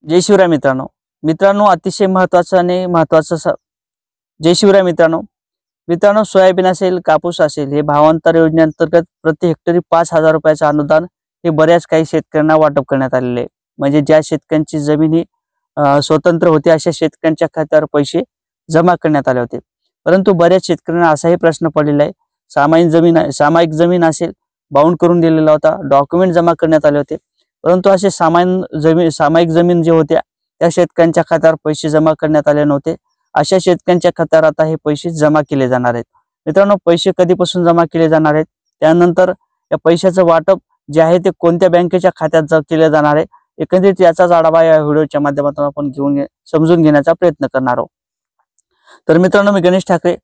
जय शिवराय मित्रांनो अतिशय महत्वाचं जय शिवराय मित्रांनो सोयाबीन असेल कापूस असेल हे भावांतर योजनेअंतर्गत प्रति हेक्टरी 5,000 रुपयाचं अनुदान हे बऱ्याच काही शेतकऱ्यांना वाटप करण्यात आलेले आहे। म्हणजे ज्या शेतकऱ्यांची जमीन ही स्वतंत्र होती अशा शेतकऱ्यांच्या खात्यावर पैसे जमा करण्यात आले होते। परंतु बऱ्याच शेतकऱ्यांना असाही प्रश्न पडलेला आहे, सामायिक जमीन असेल बाउंड करून दिलेला होता, डॉक्युमेंट जमा करण्यात आले होते, परंतु असे सामायिक जमीन जे होत्या त्या शेतकऱ्यांच्या खात्यावर पैसे जमा करण्यात आले नव्हते। अशा शेतकऱ्यांच्या खात्यावर आता हे पैसे जमा केले जाणार आहेत। मित्रांनो, पैसे कधीपासून जमा केले जाणार आहेत, त्यानंतर या पैशाचं वाटप जे आहे ते कोणत्या बँकेच्या खात्यात केले जाणार आहे, एकंदरीत याचाच आढावा या व्हिडिओच्या माध्यमातून आपण समजून घेण्याचा प्रयत्न करणार आहोत। तर मित्रांनो, मी गणेश ठाकरे,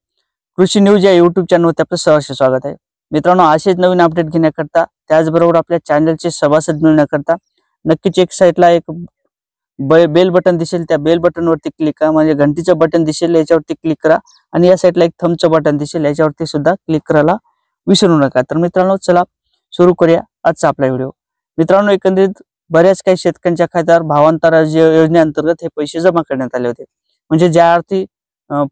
कृषी न्यूज या युट्यूब चॅनलवरती आपलं सहर्ष स्वागत आहे। मित्रांनो, असेच नवीन अपडेट घेण्याकरता त्याचबरोबर आपल्या चॅनलचे सभासद मिळण्याकरता नक्कीच एक साईडला एक बेल बटन दिसेल, त्या बेल बटनवरती क्लिक करा, म्हणजे घंटीचं बटन दिसेल याच्यावरती क्लिक करा, आणि या साईडला एक थंबचं बटन दिसेल याच्यावरती सुद्धा क्लिक करायला विसरू नका। तर मित्रांनो, चला सुरू करूया आजचा आपला व्हिडिओ। मित्रांनो, एकंदरीत बऱ्याच काही शेतकऱ्यांच्या खात्यावर भावांतर योजनेअंतर्गत हे पैसे जमा करण्यात आले होते। म्हणजे ज्या अर्थी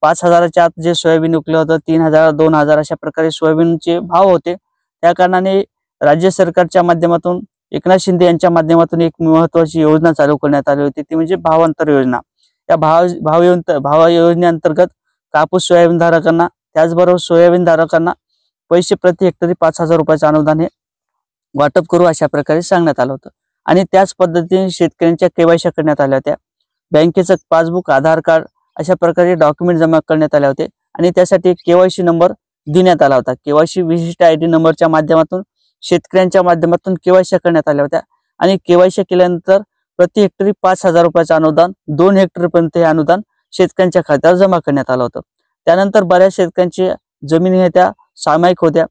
5,000च्या आत जे सोयाबीन विकलं होतं, 3,000 2,000 अशा प्रकारे सोयाबीनचे भाव होते, त्या कारणाने राज्य सरकारच्या माध्यमातून एकनाथ शिंदे यांच्या माध्यमातून एक महत्त्वाची योजना चालू करण्यात आली होती, ती म्हणजे भावांतर योजना। या भाव योजनेअंतर्गत कापूस सोयाबीन धारकांना त्याचबरोबर सोयाबीन धारकांना पैसे प्रति हेक्टरी 5,000 रुपयाचं अनुदान हे वाटप करू अशा प्रकारे सांगण्यात आलं होतं। आणि त्याच पद्धतीने शेतकऱ्यांच्या केवायसी करण्यात आल्या होत्या, बँकेचं पासबुक, आधार कार्ड अशा प्रकारे डॉक्युमेंट जमा करण्यात आले होते, आणि त्यासाठी एक केवायसी नंबर देण्यात आला होता। केवायसी विशिष्ट आयडी नंबरच्या माध्यमातून शेतकऱ्यांच्या माध्यमातून केवायसी करण्यात आल्या होत्या, आणि केवायसी केल्यानंतर प्रति हेक्टरी 5,000 रुपयाचं अनुदान 2 हेक्टरपर्यंत हे अनुदान शेतकऱ्यांच्या खात्यावर जमा करण्यात आलं होतं। त्यानंतर बऱ्याच शेतकऱ्यांची जमिनी हे त्या सामायिक होत्या,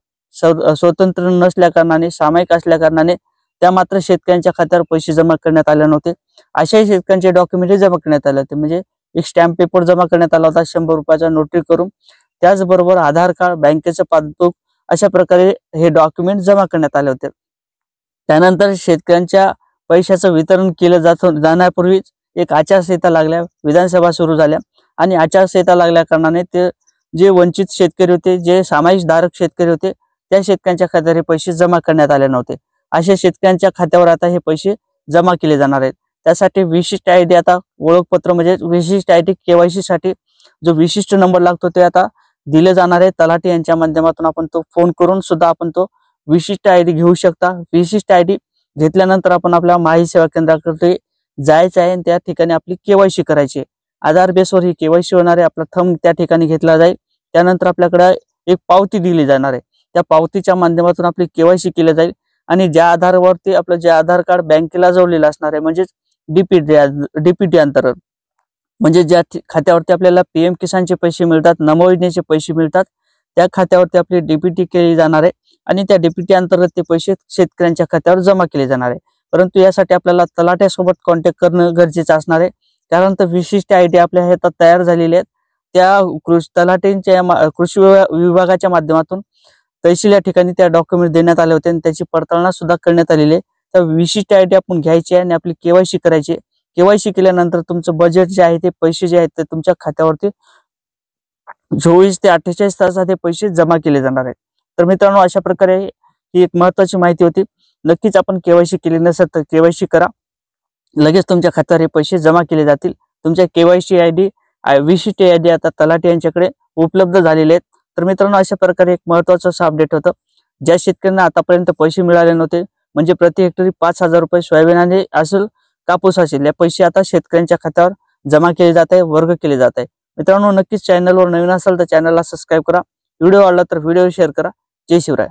स्वतंत्र नसल्या कारणाने, सामायिक असल्या कारणाने त्या मात्र शेतकऱ्यांच्या खात्यावर पैसे जमा करण्यात आले नव्हते। अशाही शेतकऱ्यांचे डॉक्युमेंट जमा करण्यात आले होते, म्हणजे एक स्टॅम्प पेपर जमा करण्यात आला होता 100 रुपयाचा नोटरी करून, त्याचबरोबर आधार कार्ड, बँकेचं पासबुक अशा प्रकारे हे डॉक्युमेंट जमा करण्यात आले होते। त्यानंतर शेतकऱ्यांच्या पैशाचं वितरण केलं जाण्यापूर्वीच एक आचारसंहिता लागल्या, विधानसभा सुरू झाल्या, आणि आचारसंहिता लागल्या कारणाने ते जे वंचित शेतकरी होते, जे सामायिक धारक शेतकरी होते, त्या शेतकऱ्यांच्या खात्यावर हे पैसे जमा करण्यात आले नव्हते। अशा शेतकऱ्यांच्या खात्यावर आता हे पैसे जमा केले जाणार आहेत। त्यासाठी विशिष्ट आयडी, आता ओळखपत्र म्हणजे विशिष्ट आयडी केवायसी साठी जो विशिष्ट नंबर लागतो ते आता दिले जाणार आहे। तलाठी यांच्या माध्यमातून आपण तो फोन करून सुद्धा आपण तो विशिष्ट आयडी घेऊ शकता। विशिष्ट आयडी घेतल्यानंतर आपण आपल्या माहिती सेवा केंद्राकडे जायचं आहे, आणि त्या ठिकाणी आपली केवायसी करायची आहे। आधार बेसवर ही केवायसी होणार आहे, आपला थंब त्या ठिकाणी घेतला जाईल, त्यानंतर आपल्याकडे एक पावती दिली जाणार आहे, त्या पावतीच्या माध्यमातून आपली केवायसी केली जाईल, आणि ज्या आधारवरती आपलं जे आधार कार्ड बँकेला जोडलेलं असणार आहे, म्हणजे डीपीटी अंतर्गत, म्हणजे ज्या खात्यावरती आपल्याला पीएम किसानचे पैसे मिळतात, नमो योजनेचे पैसे मिळतात, त्या खात्यावरती आपली डीपीटी केली जाणार आहे, आणि त्या डीपीटी अंतर्गत ते पैसे शेतकऱ्यांच्या खात्यावर जमा केले जाणार आहे। परंतु यासाठी आपल्याला तलाट्यासोबत कॉन्टॅक्ट करणं गरजेचं असणार आहे, कारण तर विशिष्ट आयडी आपल्या हातात तयार झालेली आहेत, त्या तलाट्यांच्या कृषी विभागाच्या माध्यमातून तहसील या ठिकाणी त्या डॉक्युमेंट देण्यात आले होते, आणि त्याची पडताळणी सुद्धा करण्यात आलेली आहे। तर विशिष्ट आयडी आपण घ्यायची आहे आणि आपली केवायसी करायची आहे। केवायसी केल्यानंतर तुमचं बजेट जे आहे, ते पैसे जे आहेत ते तुमच्या खात्यावरती 24 ते 48 तासात हे पैसे जमा केले जाणार आहेत। तर मित्रांनो, अशा प्रकारे ही एक महत्त्वाची माहिती होती। नक्कीच आपण केवायसी केली नसेल तर केवायसी करा, लगेच तुमच्या खात्यावर हे पैसे जमा केले जातील। तुमच्या केवायसी आयडी विशिष्ट आयडी आता तलाठी यांच्याकडे उपलब्ध झालेले आहेत। तर मित्रांनो, अशा प्रकारे एक महत्त्वाचं असं अपडेट होतं, ज्या शेतकऱ्यांना आतापर्यंत पैसे मिळाले नव्हते, म्हणजे प्रति हेक्टरी 5,000 रुपये सोयाबीन आणि असेल कापूस असेल, या पैसे आता शेतकऱ्यांच्या खात्यावर जमा केले जात आहे, वर्ग केले जात आहे। मित्रांनो, नक्कीच चॅनलवर नवीन असाल तर चॅनलला सबस्क्राईब करा, व्हिडिओ आवडला तर व्हिडिओ शेअर करा। जय शिवराय।